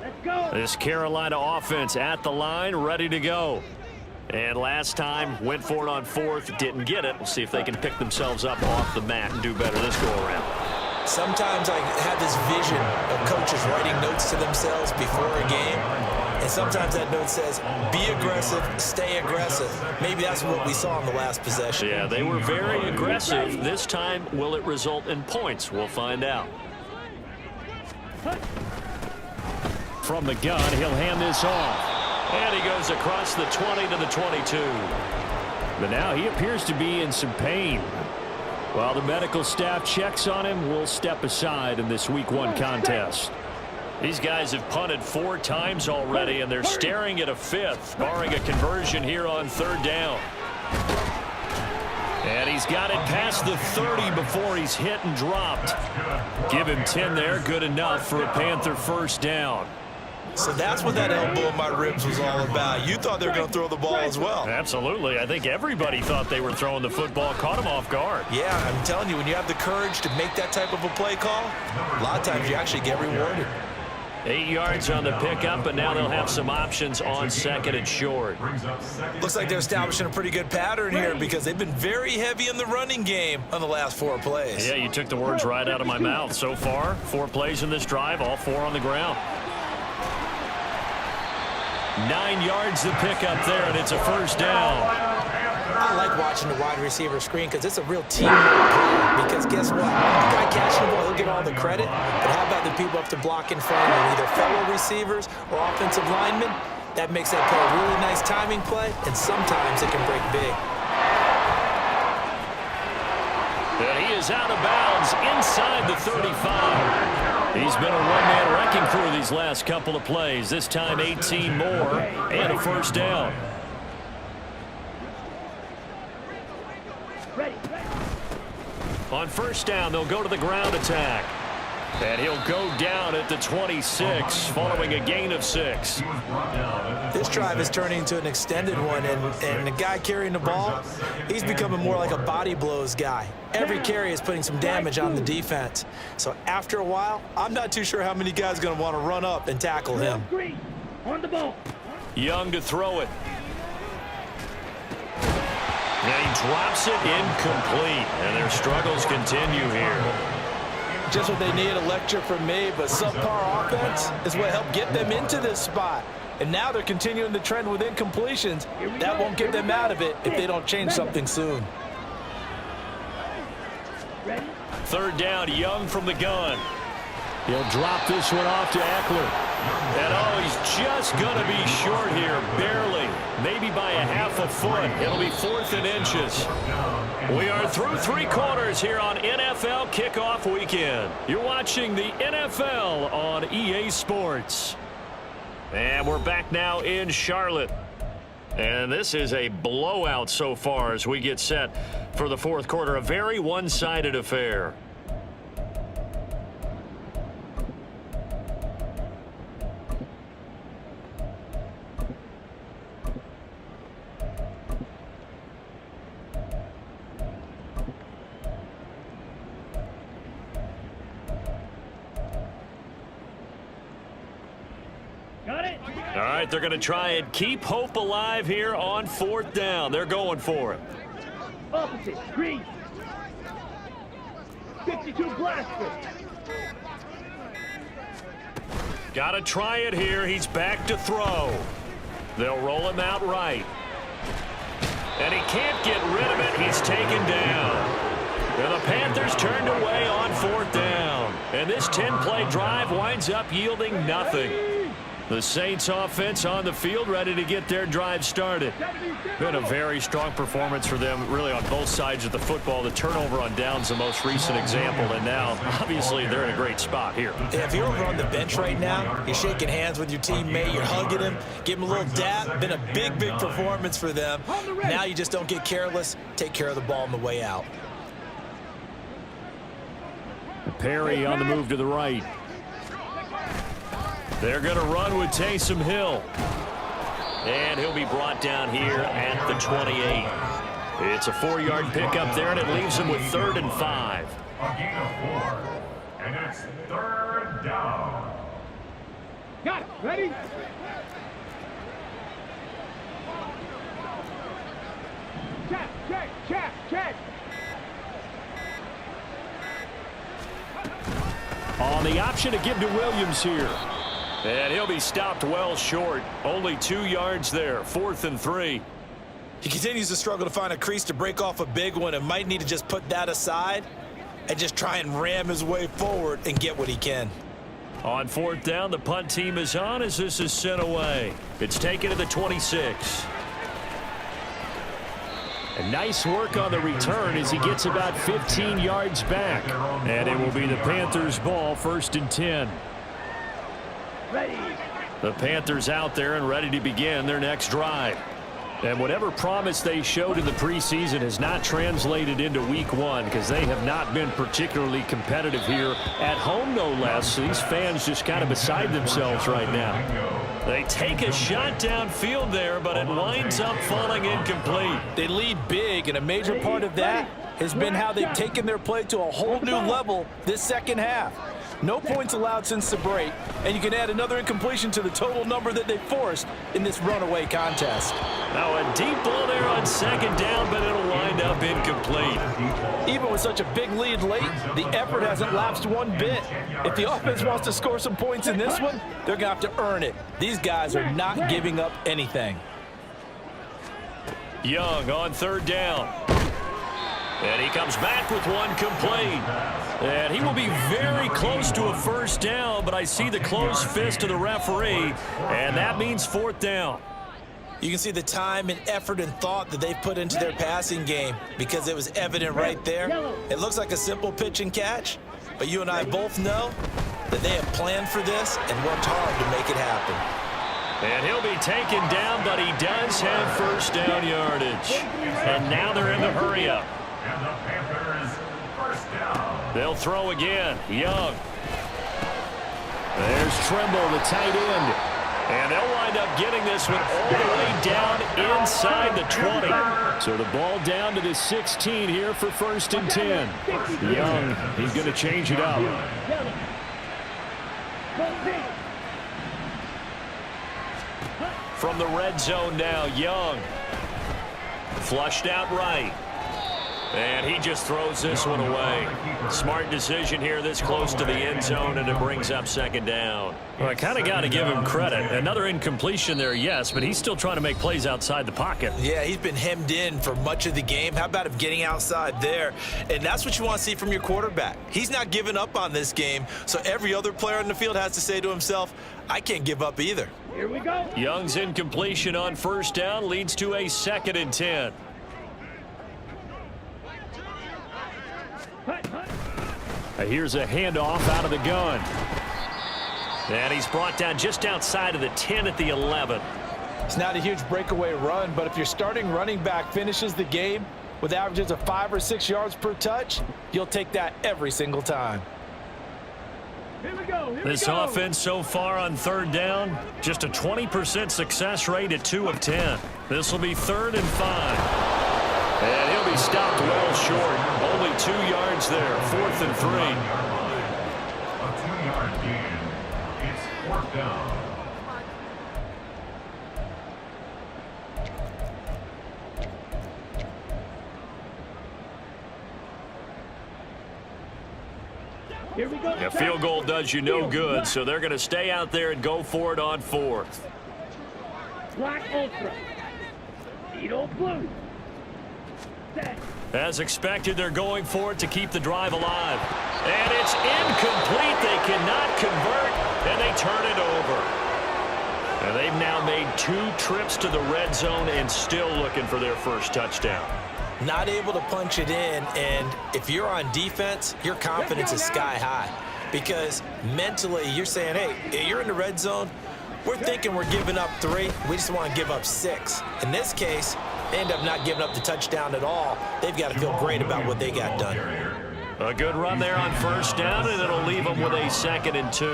Let's go. This Carolina offense at the line, ready to go. And last time, went for it on 4th, didn't get it. We'll see if they can pick themselves up off the mat and do better this go-around. Sometimes I have this vision of coaches writing notes to themselves before a game, and sometimes that note says, be aggressive, stay aggressive. Maybe that's what we saw in the last possession. Yeah, they were very aggressive. This time, will it result in points? We'll find out. From the gun, he'll hand this off. And he goes across the 20 to the 22. But now he appears to be in some pain. While the medical staff checks on him, we'll step aside in this Week 1 contest. These guys have punted 4 times already, and they're staring at a 5th, barring a conversion here on 3rd down. And he's got it past the 30 before he's hit and dropped. Give him 10 there, good enough for a Panther 1st down. So that's what that elbow in my ribs was all about. You thought they were going to throw the ball as well. Absolutely. I think everybody thought they were throwing the football, caught him off guard. Yeah, I'm telling you, when you have the courage to make that type of a play call, a lot of times you actually get rewarded. 8 yards on the pickup, and now they'll have some options on 2nd and short. Looks like they're establishing a pretty good pattern here because they've been very heavy in the running game on the last 4 plays. Yeah, you took the words right out of my mouth. So far, 4 plays in this drive, all 4 on the ground. 9 yards to pick up there, and it's a 1st down. I like watching the wide receiver screen because it's a real teamwork play. Because guess what? The guy catching the ball, he'll get all the credit. But how about the people up to block in front of him, either fellow receivers or offensive linemen? That makes that play a really nice timing play, and sometimes it can break big. And he is out of bounds inside the 35. He's been a one-man wrecking crew these last couple of plays. This time 18 more and a 1st down. On first down, they'll go to the ground attack. And he'll go down at the 26 following a gain of 6. This drive is turning into an extended one, and the guy carrying the ball, he's becoming more like a body blows guy. Every carry is putting some damage on the defense. So after a while, I'm not too sure how many guys are going to want to run up and tackle him. On the ball. Young to throw it. And he drops it incomplete. And their struggles continue here. Just what they need, a lecture from me, but subpar offense is what helped get them into this spot. And now they're continuing the trend with incompletions. That won't get them out of it if they don't change something soon. Third down, Young from the gun. He'll drop this one off to Eckler. And oh, he's just going to be short here, barely. Maybe by a half a foot. It'll be 4th and inches. We are through 3 quarters here on NFL Kickoff Weekend. You're watching the NFL on EA Sports. And we're back now in Charlotte. And this is a blowout so far as we get set for the 4th quarter. A very one-sided affair. All right, they're going to try and keep hope alive here on 4th down. They're going for it. Opposite. Green. 52 blaster. Got to try it here. He's back to throw. They'll roll him out right. And he can't get rid of it. He's taken down. And the Panthers turned away on 4th down. And this 10-play drive winds up yielding nothing. The Saints offense on the field ready to get their drive started. Been a very strong performance for them really on both sides of the football. The turnover on downs the most recent example, and now obviously they're in a great spot here. Yeah, if you're over on the bench right now, you're shaking hands with your teammate, you're hugging him, give him a little dap. Been a big performance for them. Now you just don't get careless, take care of the ball on the way out. Perry on the move to the right. They're going to run with Taysom Hill. And he'll be brought down here at the 28. It's a 4-yard pickup there, and it leaves him with 3rd and 5. A gain of 4. And it's 3rd down. Got it. Ready? Check. On the option to give to Williams here. And he'll be stopped well short. Only 2 yards there. 4th and 3. He continues to struggle to find a crease to break off a big one and might need to just put that aside and just try and ram his way forward and get what he can. On 4th down, the punt team is on as this is sent away. It's taken to the 26. And nice work on the return as he gets about 15 yards back. And it will be the Panthers' ball, 1st and 10. Ready. The Panthers out there and ready to begin their next drive. And whatever promise they showed in the preseason has not translated into week 1 because they have not been particularly competitive here at home, no less. These fans just kind of beside themselves right now. They take a shot downfield there, but it winds up falling incomplete. They lead big, and a major part of that has been how they've taken their play to a whole new level this second half. No points allowed since the break, and you can add another incompletion to the total number that they forced in this runaway contest. Now a deep ball there on 2nd down, but it'll wind up incomplete. Even with such a big lead late, the effort hasn't lapsed one bit. If the offense wants to score some points in this one, they're going to have to earn it. These guys are not giving up anything. Young on 3rd down. And he comes back with one complete. And he will be very close to a 1st down, but I see the closed fist of the referee, and that means 4th down. You can see the time and effort and thought that they've put into their passing game because it was evident right there. It looks like a simple pitch and catch, but you and I both know that they have planned for this and worked hard to make it happen. And he'll be taken down, but he does have 1st down yardage. And now they're in the hurry-up. And the Panthers, 1st They'll throw again. Young. There's Trimble, the tight end. And they'll wind up getting this one all the way down inside the 20. So the ball down to the 16 here for 1st and 10. Young, he's going to change it up. From the red zone now, Young. Flushed out right. And he just throws this one away. Smart decision here this close to the end zone, and it brings up 2nd down. Well, I kind of got to give him credit. Another incompletion there, yes, but he's still trying to make plays outside the pocket. Yeah, he's been hemmed in for much of the game. How about him getting outside there? And that's what you want to see from your quarterback. He's not giving up on this game, so every other player in the field has to say to himself, I can't give up either. Here we go. Young's incompletion on 1st down leads to a 2nd and 10. Here's a handoff out of the gun. And he's brought down just outside of the 10 at the 11. It's not a huge breakaway run, but if your starting running back finishes the game with averages of 5 or 6 yards per touch, you'll take that every single time. Here we go. This offense so far on 3rd down, just a 20% success rate at 2 of 10. This will be 3rd and 5. And he'll be stopped well short. Only 2 yards there. 4th and 3. A 2-yard gain. It's 4th down. Here we go. A field goal does you no good, so they're going to stay out there and go for it on 4th. Black Ultra. Edo Blue. As expected, they're going for it to keep the drive alive. And it's incomplete. They cannot convert, and they turn it over. And they've now made 2 trips to the red zone and still looking for their first touchdown. Not able to punch it in, and if you're on defense, your confidence is sky high. Because mentally, you're saying, hey, you're in the red zone. We're thinking we're giving up 3. We just want to give up 6. In this case, they end up not giving up the touchdown at all. They've got to feel great about what they got done. A good run there on 1st down, and it'll leave them with a 2nd and 2.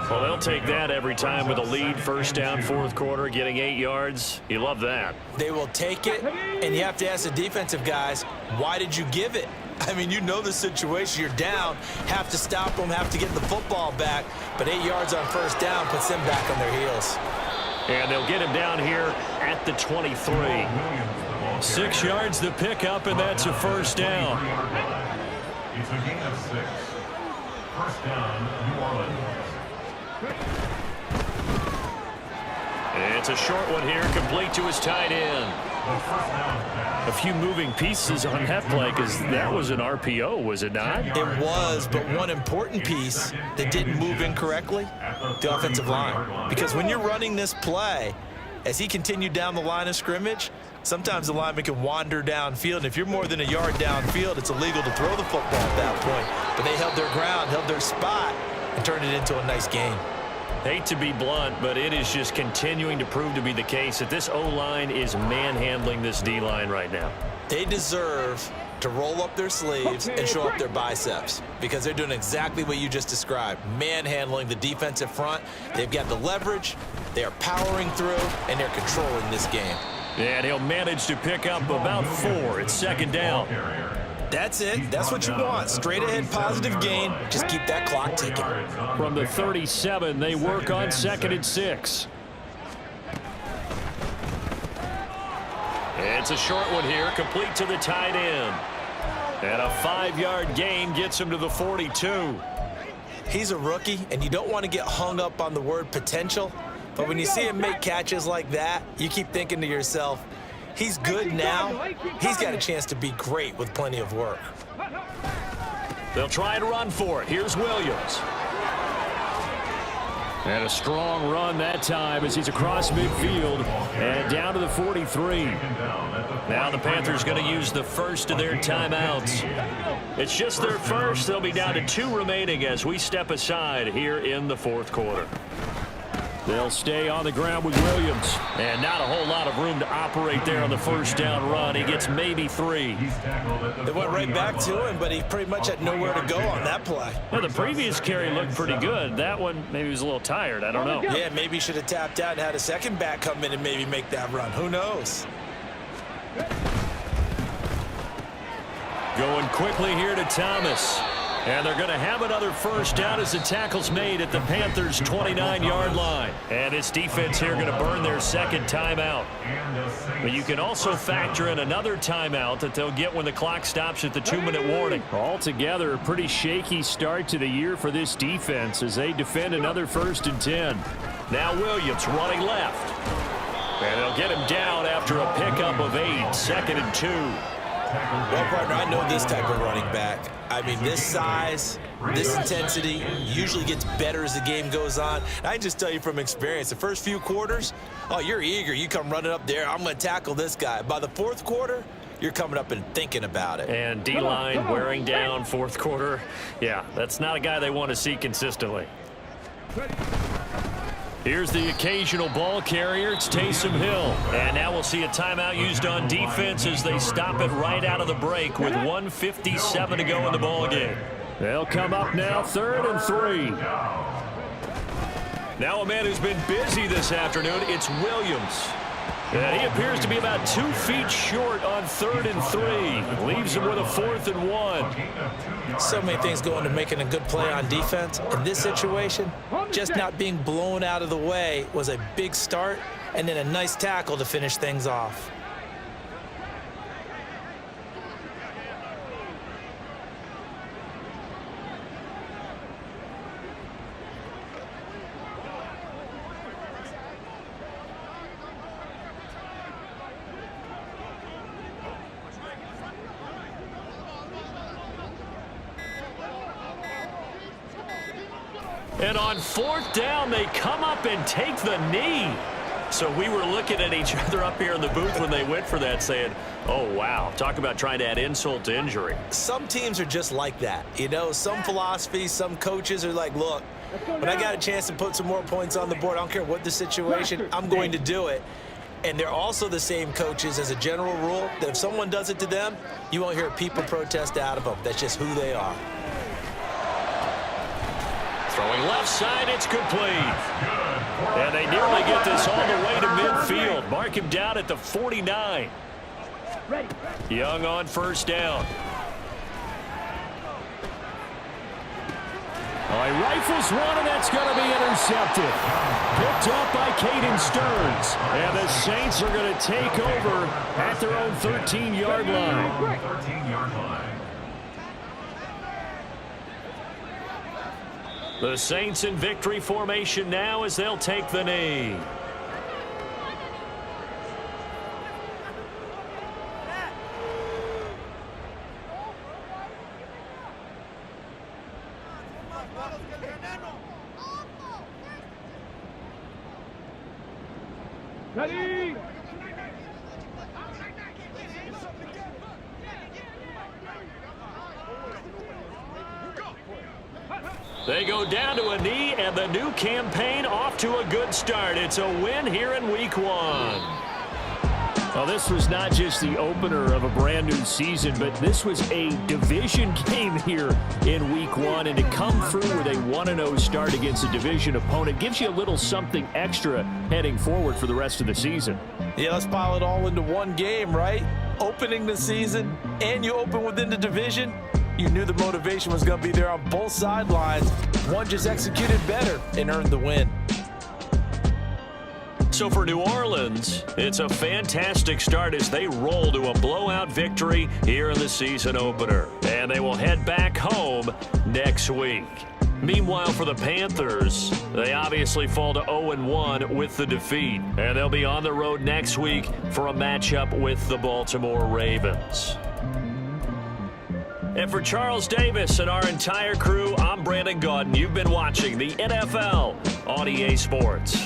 Well, they'll take that every time with a lead. 1st down, 4th quarter, getting 8 yards. You love that. They will take it, and you have to ask the defensive guys, why did you give it? I mean, you know the situation. You're down, have to stop them, have to get the football back, but 8 yards on 1st down puts them back on their heels. And they'll get him down here at the 23. 6 yards the pickup, and that's a 1st down. It's a gain of 6. 1st down, New Orleans. It's a short one here, complete to his tight end. A few moving pieces on that play, because that was an RPO, was it not? It was, but one important piece that didn't move incorrectly, the offensive line. Because when you're running this play, as he continued down the line of scrimmage, sometimes the lineman can wander downfield. And if you're more than a yard downfield, it's illegal to throw the football at that point. But they held their ground, held their spot, and turned it into a nice gain. Hate to be blunt, but it is just continuing to prove to be the case that this O-line is manhandling this D-line right now. They deserve to roll up their sleeves and show up their biceps, because they're doing exactly what you just described, manhandling the defensive front. They've got the leverage, they are powering through, and they're controlling this game. And he'll manage to pick up about 4. It's 2nd down. That's it. That's what you want. Straight ahead positive gain. Just keep that clock ticking. From the 37, they work on 2nd and 6. It's a short one here, complete to the tight end. And a 5-yard gain gets him to the 42. He's a rookie, and you don't want to get hung up on the word potential. But when you see him make catches like that, you keep thinking to yourself, he's good now. He's got a chance to be great with plenty of work. They'll try and run for it. Here's Williams. And a strong run that time as he's across midfield and down to the 43. Now the Panthers going to use the first of their timeouts. It's just their first. They'll be down to 2 remaining as we step aside here in the 4th quarter. They'll stay on the ground with Williams. And not a whole lot of room to operate there on the first down run. He gets maybe 3. They went right back to him, but he pretty much had nowhere to go on that play. Well, the previous carry looked pretty good. That one, maybe he was a little tired. I don't know. Yeah, maybe he should have tapped out and had a second back come in and maybe make that run. Who knows? Going quickly here to Thomas. And they're going to have another first down as the tackle's made at the Panthers' 29-yard line. And this defense here going to burn their second timeout. But you can also factor in another timeout that they'll get when the clock stops at the 2-minute warning. Altogether, a pretty shaky start to the year for this defense as they defend another 1st and 10. Now Williams running left. And they'll get him down after a pickup of 8, 2nd and 2. Well, partner, I know this type of running back. I mean, this size, this intensity usually gets better as the game goes on. And I can just tell you from experience, the first few quarters, oh, you're eager. You come running up there, I'm going to tackle this guy. By the 4th quarter, you're coming up and thinking about it. And D-line wearing down 4th quarter. Yeah, that's not a guy they want to see consistently. Here's the occasional ball carrier. It's Taysom Hill. And now we'll see a timeout used on defense as they stop it right out of the break with 1:57 to go in the ball game. They'll come up now 3rd and 3. Now a man who's been busy this afternoon, it's Williams. And he appears to be about 2 feet short on 3rd and 3. Leaves him with a 4th and 1. So many things go into making a good play on defense. In this situation, just not being blown out of the way was a big start, and then a nice tackle to finish things off. And on 4th down, they come up and take the knee. So we were looking at each other up here in the booth when they went for that saying, oh, wow, talk about trying to add insult to injury. Some teams are just like that. You know, some philosophies, some coaches are like, look, when I got a chance to put some more points on the board, I don't care what the situation, I'm going to do it. And they're also the same coaches as a general rule that if someone does it to them, you won't hear people protest out of them. That's just who they are. Throwing left side, it's complete. And they nearly get this all the way to midfield. Mark him down at the 49. Young on 1st down. Oh, he rifles one, and that's going to be intercepted. Picked up by Caden Stearns. And the Saints are going to take over at their own 13-yard line. 13-yard line. The Saints in victory formation now as they'll take the knee. Ready? They go down to a knee, and the new campaign off to a good start. It's a win here in Week 1. Well, this was not just the opener of a brand new season, but this was a division game here in Week 1. And to come through with a 1-0 start against a division opponent gives you a little something extra heading forward for the rest of the season. Yeah, let's pile it all into one game, right? Opening the season, and you open within the division. You knew the motivation was going to be there on both sidelines. One just executed better and earned the win. So for New Orleans, it's a fantastic start as they roll to a blowout victory here in the season opener. And they will head back home next week. Meanwhile, for the Panthers, they obviously fall to 0-1 with the defeat. And they'll be on the road next week for a matchup with the Baltimore Ravens. And for Charles Davis and our entire crew, I'm Brandon Gaudin. You've been watching the NFL on EA Sports.